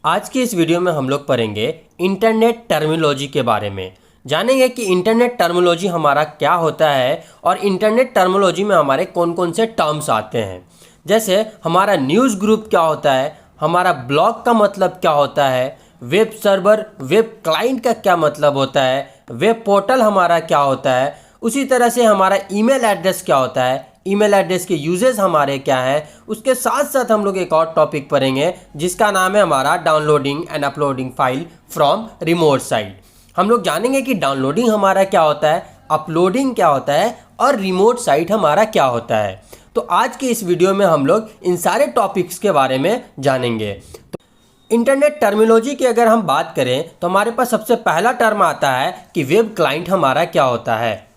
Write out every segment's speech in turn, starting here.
आज की इस वीडियो में हम लोग पढ़ेंगे इंटरनेट टर्मिनोलॉजी के बारे में। जानेंगे कि इंटरनेट टर्मिनोलॉजी हमारा क्या होता है और इंटरनेट टर्मिनोलॉजी में हमारे कौन कौन से टर्म्स आते हैं। जैसे हमारा न्यूज़ ग्रुप क्या होता है, हमारा ब्लॉग का मतलब क्या होता है, वेब सर्वर वेब क्लाइंट का क्या मतलब होता है, वेब पोर्टल हमारा क्या होता है, उसी तरह से हमारा ईमेल एड्रेस क्या होता है, ईमेल एड्रेस के यूजेस हमारे क्या है। उसके साथ साथ हम लोग एक और टॉपिक पढ़ेंगे जिसका नाम है हमारा downloading and uploading file from remote site. हम लोग जानेंगे कि डाउनलोडिंग हमारा क्या होता है, अपलोडिंग क्या होता है और रिमोट साइट हमारा क्या होता है। तो आज के इस वीडियो में हम लोग इन सारे टॉपिक्स के बारे में जानेंगे। तो इंटरनेट टर्मिनोलॉजी की अगर हम बात करें तो हमारे पास सबसे पहला टर्म आता है कि वेब क्लाइंट हमारा क्या होता है।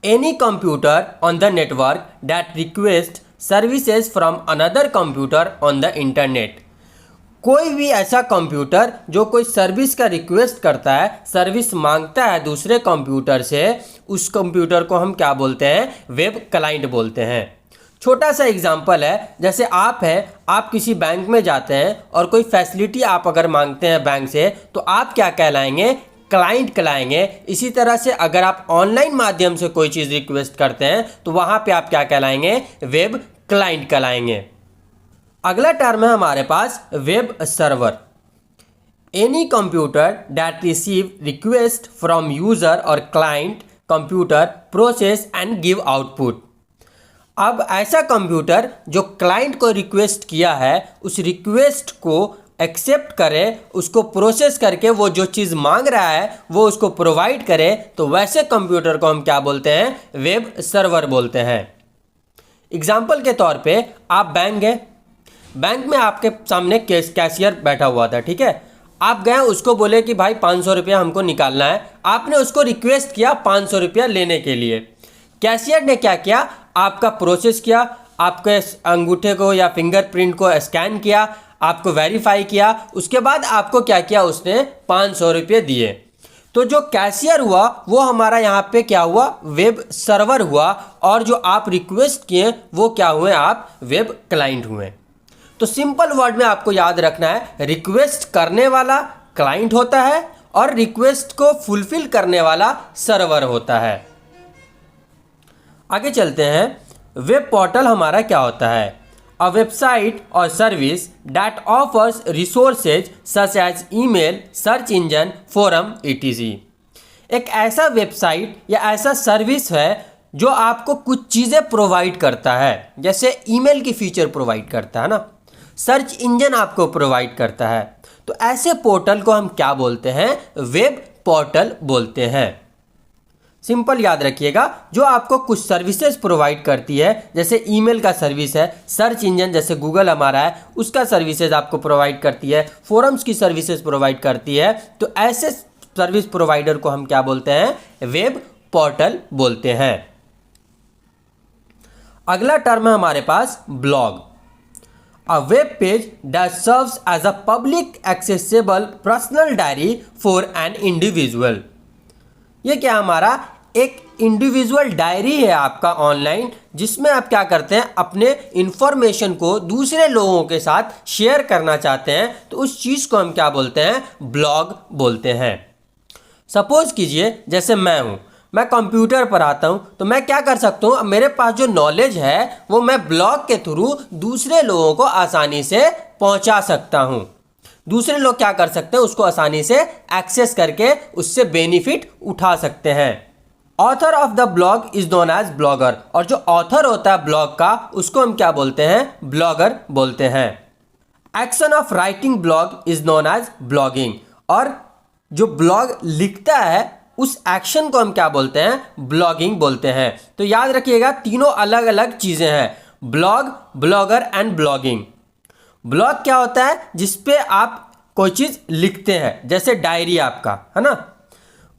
Any computer on the network that requests services from another computer on the internet। कोई भी ऐसा कंप्यूटर जो कोई सर्विस का रिक्वेस्ट करता है, सर्विस मांगता है दूसरे कंप्यूटर से, उस कंप्यूटर को हम क्या बोलते हैं, वेब क्लाइंट बोलते हैं। छोटा सा एग्जांपल है, जैसे आप किसी बैंक में जाते हैं और कोई फैसिलिटी आप अगर मांगते हैं बैंक से, तो आप क्या कहलाएंगे, क्लाइंट कहलाएंगे। इसी तरह से अगर आप ऑनलाइन माध्यम से कोई चीज़ रिक्वेस्ट करते हैं तो वहाँ पे आप क्या कहलाएंगे, वेब क्लाइंट कहलाएंगे। अगला टर्म है हमारे पास web server. Any computer that receive request from user और client computer process and give output. अब ऐसा कंप्यूटर जो क्लाइंट को रिक्वेस्ट किया है, उस रिक्वेस्ट को एक्सेप्ट करे, उसको प्रोसेस करके वो जो चीज़ मांग रहा है वो उसको प्रोवाइड करे, तो वैसे कंप्यूटर को हम क्या बोलते हैं, वेब सर्वर बोलते हैं। एग्जाम्पल के तौर पे आप बैंक गए, बैंक में आपके सामने कैशियर बैठा हुआ था, ठीक है। आप गए, उसको बोले कि भाई 500 रुपया हमको निकालना है। आपने उसको रिक्वेस्ट किया 500 रुपया लेने के लिए। कैशियर ने क्या किया, आपका प्रोसेस किया, आपके अंगूठे को या फिंगरप्रिंट को स्कैन किया, आपको वेरीफाई किया, उसके बाद आपको क्या किया, उसने 500 रुपये दिए। तो जो कैशियर हुआ वो हमारा यहाँ पे क्या हुआ, वेब सर्वर हुआ, और जो आप रिक्वेस्ट किए वो क्या हुए, आप वेब क्लाइंट हुए। तो सिंपल वर्ड में आपको याद रखना है, रिक्वेस्ट करने वाला क्लाइंट होता है और रिक्वेस्ट को फुलफिल करने वाला सर्वर होता है। आगे चलते हैं, वेब पोर्टल हमारा क्या होता है। A website or service that offers resources such as email, search engine, forum, etc। एक ऐसा वेबसाइट या ऐसा सर्विस है जो आपको कुछ चीज़ें प्रोवाइड करता है, जैसे ईमेल की फीचर प्रोवाइड करता है ना, सर्च इंजन आपको प्रोवाइड करता है। तो ऐसे पोर्टल को हम क्या बोलते हैं, वेब पोर्टल बोलते हैं। सिंपल याद रखिएगा, जो आपको कुछ सर्विसेज प्रोवाइड करती है, जैसे ईमेल का सर्विस है, सर्च इंजन जैसे गूगल हमारा है उसका सर्विसेज आपको प्रोवाइड करती है, फोरम्स की सर्विसेज प्रोवाइड करती है, तो ऐसे सर्विस प्रोवाइडर को हम क्या बोलते हैं, वेब पोर्टल बोलते हैं। अगला टर्म है हमारे पास blog. A web page that serves as a public accessible personal diary for an individual। ये क्या, हमारा एक इंडिविजुअल डायरी है आपका ऑनलाइन, जिसमें आप क्या करते हैं, अपने इंफॉर्मेशन को दूसरे लोगों के साथ शेयर करना चाहते हैं, तो उस चीज़ को हम क्या बोलते हैं, ब्लॉग बोलते हैं। सपोज कीजिए जैसे मैं कंप्यूटर पर आता हूं, तो मैं क्या कर सकता हूं, मेरे पास जो नॉलेज है वो मैं ब्लॉग के थ्रू दूसरे लोगों को आसानी से पहुंचा सकता हूं। दूसरे लोग क्या कर सकते हैं, उसको आसानी से एक्सेस करके उससे बेनिफिट उठा सकते हैं। Author of the blog is known as blogger, और जो ऑथर होता है ब्लॉग का उसको हम क्या बोलते हैं, ब्लॉगर बोलते हैं। Action of writing blog is known as blogging, और जो ब्लॉग लिखता है उस एक्शन को हम क्या बोलते हैं, ब्लॉगिंग बोलते हैं। तो याद रखिएगा, तीनों अलग अलग चीज़ें हैं, blog, blogger and blogging. Blog क्या होता है, जिसपे आप कोई चीज़ लिखते हैं, जैसे डायरी आपका है ना।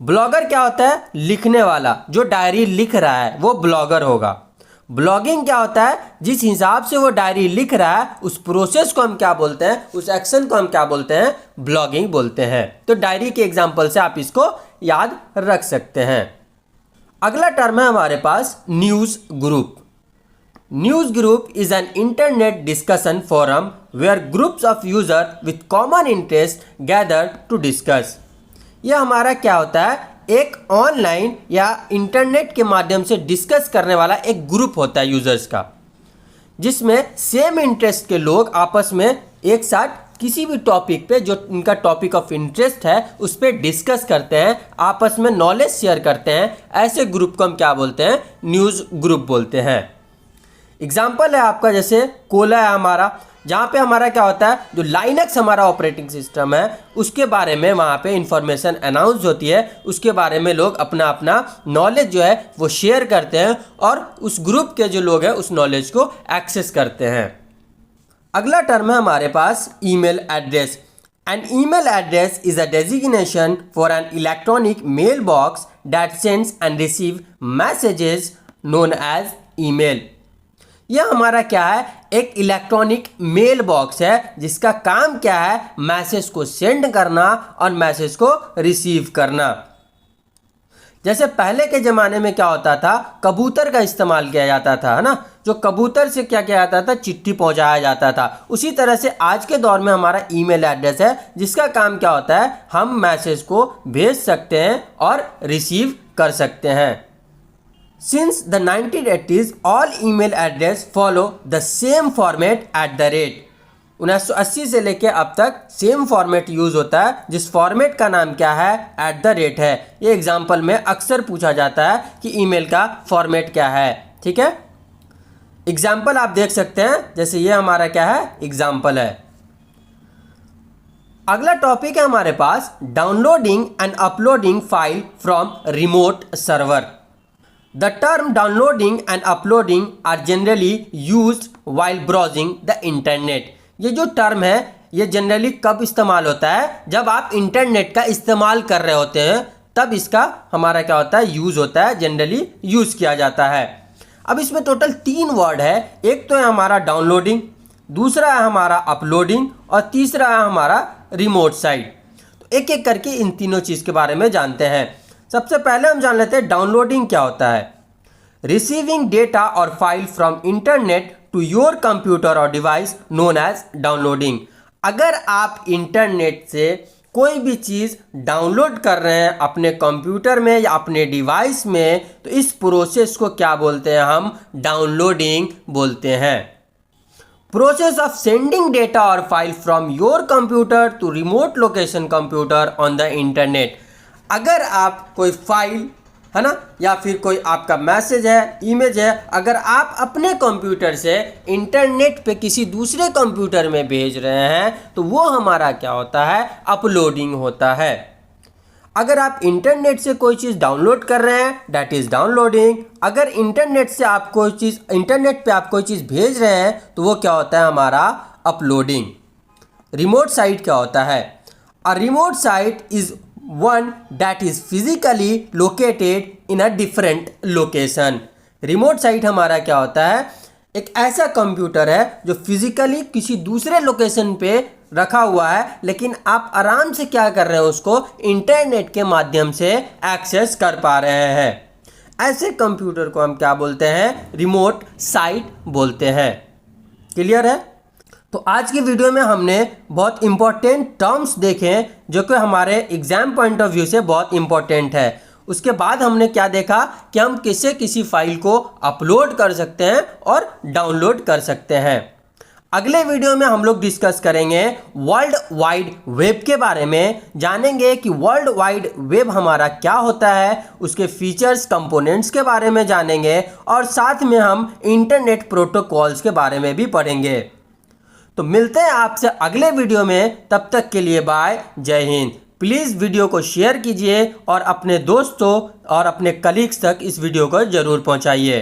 ब्लॉगर क्या होता है, लिखने वाला, जो डायरी लिख रहा है वो ब्लॉगर होगा। ब्लॉगिंग क्या होता है, जिस हिसाब से वो डायरी लिख रहा है उस प्रोसेस को हम क्या बोलते हैं, उस एक्शन को हम क्या बोलते हैं, ब्लॉगिंग बोलते हैं। तो डायरी के एग्जांपल से आप इसको याद रख सकते हैं। अगला टर्म है हमारे पास news group. News group is an internet discussion forum where groups of user with common interest gather to discuss. यह हमारा क्या होता है, एक ऑनलाइन या इंटरनेट के माध्यम से डिस्कस करने वाला एक ग्रुप होता है यूज़र्स का, जिसमें सेम इंटरेस्ट के लोग आपस में एक साथ किसी भी टॉपिक पे जो इनका टॉपिक ऑफ इंटरेस्ट है उस पर डिस्कस करते हैं, आपस में नॉलेज शेयर करते हैं। ऐसे ग्रुप को हम क्या बोलते हैं, न्यूज़ ग्रुप बोलते हैं। एग्जाम्पल है आपका जैसे कोला है हमारा, जहाँ पे हमारा क्या होता है, जो लाइनक्स हमारा ऑपरेटिंग सिस्टम है उसके बारे में वहाँ पे इंफॉर्मेशन अनाउंस होती है, उसके बारे में लोग अपना अपना नॉलेज जो है वो शेयर करते हैं और उस ग्रुप के जो लोग हैं उस नॉलेज को एक्सेस करते हैं। अगला टर्म है हमारे पास email address. An email address is a designation for an electronic mail box that sends and receive messages known as email. यह हमारा क्या है, एक इलेक्ट्रॉनिक मेल बॉक्स है जिसका काम क्या है, मैसेज को सेंड करना और मैसेज को रिसीव करना। जैसे पहले के ज़माने में क्या होता था, कबूतर का इस्तेमाल किया जाता था, है ना, जो कबूतर से क्या किया जाता था, चिट्ठी पहुंचाया जाता था। उसी तरह से आज के दौर में हमारा ईमेल एड्रेस है जिसका काम क्या होता है, हम मैसेज को भेज सकते हैं और रिसीव कर सकते हैं। Since the 1980s, all email address follow the same format @ 1980 से लेके अब तक सेम फॉर्मेट यूज़ होता है, जिस फॉर्मेट का नाम क्या है, @ है। ये एग्जाम्पल में अक्सर पूछा जाता है कि ईमेल का फॉर्मेट क्या है। ठीक है, एग्जाम्पल आप देख सकते हैं, जैसे ये हमारा क्या है, एग्जाम्पल है। अगला टॉपिक है हमारे पास downloading and uploading file from remote server. The term downloading and uploading are generally used while browsing the internet। ये जो टर्म है ये जनरली कब इस्तेमाल होता है, जब आप इंटरनेट का इस्तेमाल कर रहे होते हैं तब इसका हमारा क्या होता है, यूज़ होता है, जनरली यूज़ किया जाता है। अब इसमें टोटल 3 वर्ड है, एक तो है हमारा डाउनलोडिंग, दूसरा है हमारा अपलोडिंग और तीसरा है हमारा रिमोट साइट। तो एक एक करके इन तीनों चीज़ के बारे में जानते हैं। सबसे पहले हम जान लेते हैं डाउनलोडिंग क्या होता है। रिसीविंग डेटा और file from internet to your computer और डिवाइस नोन एज डाउनलोडिंग। अगर आप इंटरनेट से कोई भी चीज़ डाउनलोड कर रहे हैं अपने कंप्यूटर में या अपने डिवाइस में, तो इस प्रोसेस को क्या बोलते हैं, हम डाउनलोडिंग बोलते हैं। प्रोसेस ऑफ सेंडिंग डेटा और file from your computer to remote location computer on the internet. अगर आप कोई फाइल है ना, या फिर कोई आपका मैसेज है, इमेज है, अगर आप अपने कंप्यूटर से इंटरनेट पे किसी दूसरे कंप्यूटर में भेज रहे हैं तो वो हमारा क्या होता है, अपलोडिंग होता है। अगर आप इंटरनेट से कोई चीज़ डाउनलोड कर रहे हैं दैट इज़ डाउनलोडिंग। अगर इंटरनेट से आप कोई चीज़, इंटरनेट पे आप कोई चीज़ भेज रहे हैं तो वो क्या होता है, हमारा अपलोडिंग। रिमोट साइट क्या होता है, a remote site is one that is physically located in a different location। Remote site हमारा क्या होता है, एक ऐसा कंप्यूटर है जो फिजिकली किसी दूसरे लोकेशन पे रखा हुआ है, लेकिन आप आराम से क्या कर रहे हैं, उसको इंटरनेट के माध्यम से एक्सेस कर पा रहे हैं। ऐसे कंप्यूटर को हम क्या बोलते हैं, रिमोट साइट बोलते हैं। क्लियर है। तो आज की वीडियो में हमने बहुत इंपॉर्टेंट टर्म्स देखे जो कि हमारे एग्जाम पॉइंट ऑफ व्यू से बहुत इंपॉर्टेंट है। उसके बाद हमने क्या देखा कि हम कैसे किसी फाइल को अपलोड कर सकते हैं और डाउनलोड कर सकते हैं। अगले वीडियो में हम लोग डिस्कस करेंगे वर्ल्ड वाइड वेब के बारे में, जानेंगे कि वर्ल्ड वाइड वेब हमारा क्या होता है, उसके फीचर्स, कंपोनेंट्स के बारे में जानेंगे और साथ में हम इंटरनेट प्रोटोकॉल्स के बारे में भी पढ़ेंगे। तो मिलते हैं आपसे अगले वीडियो में, तब तक के लिए बाय, जय हिंद। प्लीज़ वीडियो को शेयर कीजिए और अपने दोस्तों और अपने कलीग्स तक इस वीडियो को ज़रूर पहुंचाइए।